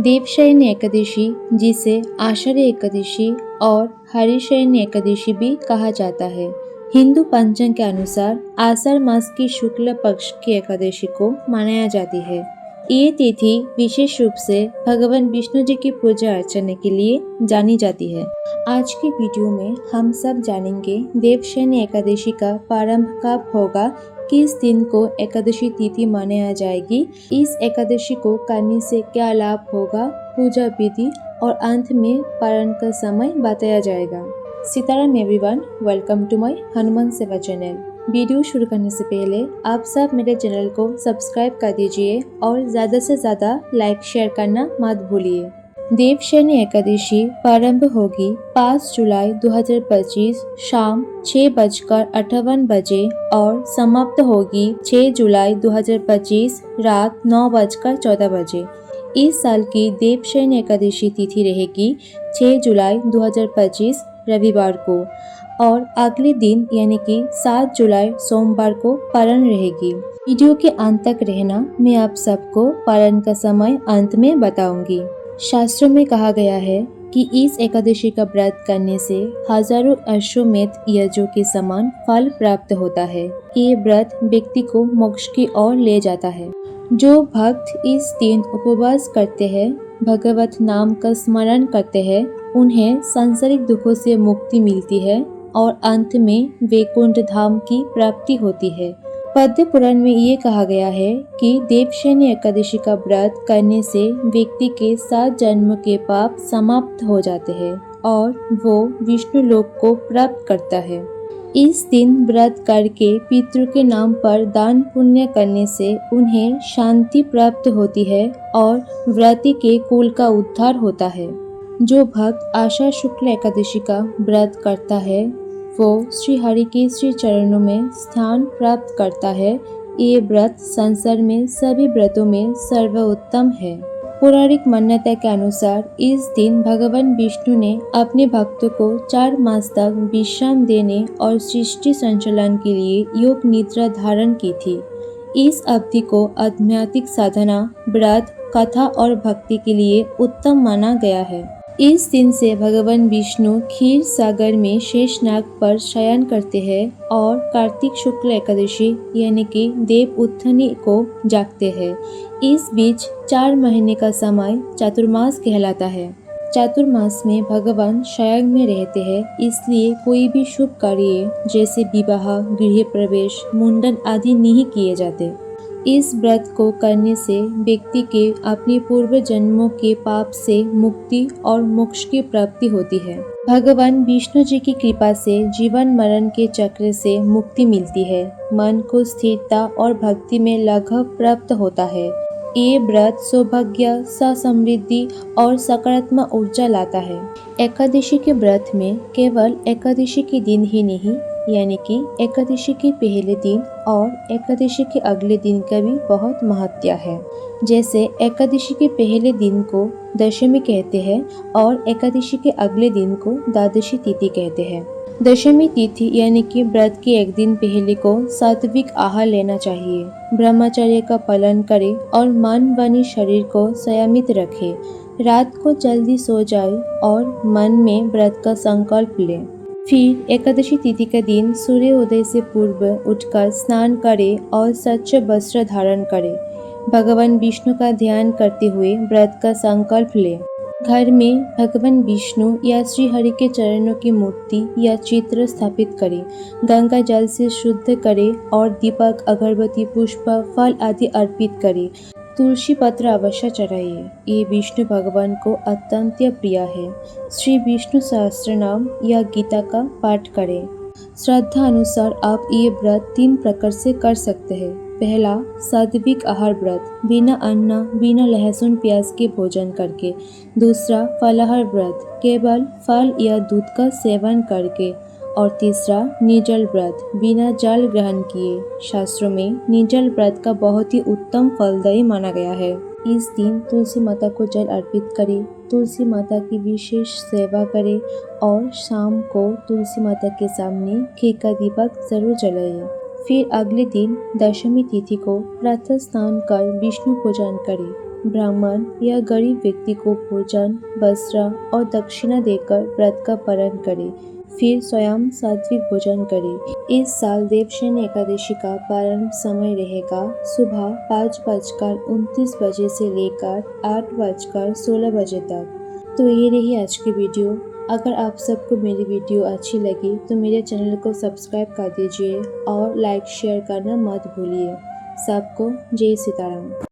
देवशयनी एकादशी, जिसे आषाढ़ी एकादशी और हरिशयनी एकादशी भी कहा जाता है, हिंदू पंचांग के अनुसार आषाढ़ मास की शुक्ल पक्ष की एकादशी को मनाया जाती है। ये तिथि विशेष रूप से भगवान विष्णु जी की पूजा अर्चना के लिए जानी जाती है। आज की वीडियो में हम सब जानेंगे देवशयनी एकादशी का प्रारंभ कब होगा, किस दिन को एकादशी तिथि मनाया जाएगी, इस एकादशी को करने से क्या लाभ होगा, पूजा विधि और अंत में पारण का समय बताया जाएगा। Sitaram everyone, welcome to my Hanuman Seva channel. Video शुरू करने से पहले आप सब मेरे चैनल को सब्सक्राइब कर दीजिए और ज़्यादा से ज़्यादा लाइक शेयर करना मत भूलिए। देवशयनी एकादशी प्रारंभ होगी 5 जुलाई 2025 शाम 6:58 बजे और समाप्त होगी 6 जुलाई 2025 रात 9:14 बजे। इस साल की देवशयनी एकादशी तिथि रहेगी 6 जुलाई 2025 रविवार को और अगले दिन यानी कि 7 जुलाई सोमवार को पारण रहेगी। वीडियो के अंत तक रहना, मैं आप सबको पारण का समय अंत में बताऊंगी। शास्त्रों में कहा गया है कि इस एकादशी का व्रत करने से हजारों अश्वमेध यज्ञों के समान फल प्राप्त होता है। ये व्रत व्यक्ति को मोक्ष की ओर ले जाता है। जो भक्त इस दिन उपवास करते हैं, भगवत नाम का स्मरण करते हैं, उन्हें सांसारिक दुखों से मुक्ति मिलती है और अंत में वैकुंठ धाम की प्राप्ति होती है। पद्म पुराण में ये कहा गया है कि देवशयनी एकादशी का व्रत करने से व्यक्ति के 7 जन्म के पाप समाप्त हो जाते हैं और वो विष्णु लोक को प्राप्त करता है। इस दिन व्रत करके पितरों के नाम पर दान पुण्य करने से उन्हें शांति प्राप्त होती है और व्रती के कुल का उद्धार होता है। जो भक्त आषाढ़ शुक्ल एकादशी का व्रत करता है, वो श्री हरि के श्री चरणों में स्थान प्राप्त करता है। ये व्रत संसार में सभी व्रतों में सर्वोत्तम है। पौराणिक मान्यता के अनुसार इस दिन भगवान विष्णु ने अपने भक्तों को 4 मास तक विश्राम देने और सृष्टि संचालन के लिए योग निद्रा धारण की थी। इस अवधि को आध्यात्मिक साधना, व्रत, कथा और भक्ति के लिए उत्तम माना गया है। इस दिन से भगवान विष्णु क्षीर सागर में शेषनाग पर शयन करते हैं और कार्तिक शुक्ल एकादशी यानी कि देव उत्थानी को जागते हैं। इस बीच 4 महीने का समय चातुर्मास कहलाता है। चातुर्मास में भगवान शयन में रहते हैं, इसलिए कोई भी शुभ कार्य जैसे विवाह, गृह प्रवेश, मुंडन आदि नहीं किए जाते। इस व्रत को करने से व्यक्ति के अपने पूर्व जन्मों के पाप से मुक्ति और मोक्ष की प्राप्ति होती है। भगवान विष्णु जी की कृपा से जीवन मरण के चक्र से मुक्ति मिलती है। मन को स्थिरता और भक्ति में लाघव प्राप्त होता है। ये व्रत सौभाग्य, समृद्धि और सकारात्मक ऊर्जा लाता है। एकादशी के व्रत में केवल एकादशी के दिन ही नहीं, यानी कि एकादशी के पहले दिन और एकादशी के अगले दिन का भी बहुत महत्व है। जैसे एकादशी के पहले दिन को दशमी कहते हैं और एकादशी के अगले दिन को द्वादशी तिथि कहते हैं। दशमी तिथि यानी कि व्रत के एक दिन पहले को सात्विक आहार लेना चाहिए, ब्रह्मचर्य का पालन करें और मन वाणी शरीर को संयमित रखें। रात को जल्दी सो जाए और मन में व्रत का संकल्प लें। फिर एकादशी तिथि का दिन सूर्योदय से पूर्व उठकर स्नान करें और स्वच्छ वस्त्र धारण करें। भगवान विष्णु का ध्यान करते हुए व्रत का संकल्प लें। घर में भगवान विष्णु या श्री हरि के चरणों की मूर्ति या चित्र स्थापित करें। गंगा जल से शुद्ध करें और दीपक, अगरबत्ती, पुष्प, फल आदि अर्पित करें। तुलसी पत्र अवश्य चढ़ाइए। ये विष्णु भगवान को अत्यंत प्रिय है। श्री विष्णु सहस्त्रनाम या गीता का पाठ करें। श्रद्धा अनुसार आप ये व्रत 3 प्रकार से कर सकते हैं। पहला, सात्विक आहार व्रत, बिना अन्न, बिना लहसुन प्याज के भोजन करके। दूसरा, फलाहार व्रत, केवल फल या दूध का सेवन करके। और तीसरा, निर्जल व्रत, बिना जल ग्रहण किए। शास्त्रों में निर्जल व्रत का बहुत ही उत्तम फलदायी माना गया है। इस दिन तुलसी माता को जल अर्पित करें, तुलसी माता की विशेष सेवा करें और शाम को तुलसी माता के सामने घी का दीपक जरूर जलाइए। फिर अगले दिन दशमी तिथि को प्रातः स्नान कर विष्णु पूजन करें। ब्राह्मण या गरीब व्यक्ति को भोजन, वस्त्र और दक्षिणा देकर व्रत का पालन करे, फिर स्वयं सात्विक भोजन करे। इस साल देवशयनी एकादशी का प्रारंभ समय रहेगा सुबह 5:29 बजे से लेकर 8:16 बजे तक। तो ये रही आज की वीडियो। अगर आप सबको मेरी वीडियो अच्छी लगी तो मेरे चैनल को सब्सक्राइब कर दीजिए और लाइक शेयर करना मत भूलिए। सबको जय सीताराम।